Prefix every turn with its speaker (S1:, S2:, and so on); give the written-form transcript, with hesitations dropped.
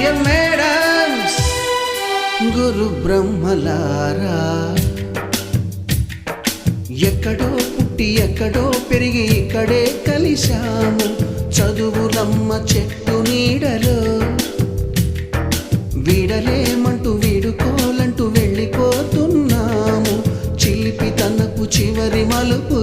S1: Dear madams, గురు బ్రహ్మలారా, ఎక్కడో పుట్టి ఎక్కడో పెరిగి ఇక్కడే కలిశాము చదువులమ్మ చెట్టు నీడలో. వీడలేమంటూ వీడుకోలంటూ వెళ్ళిపోతున్నాము చిలిపి తనపు చివరి మలుపు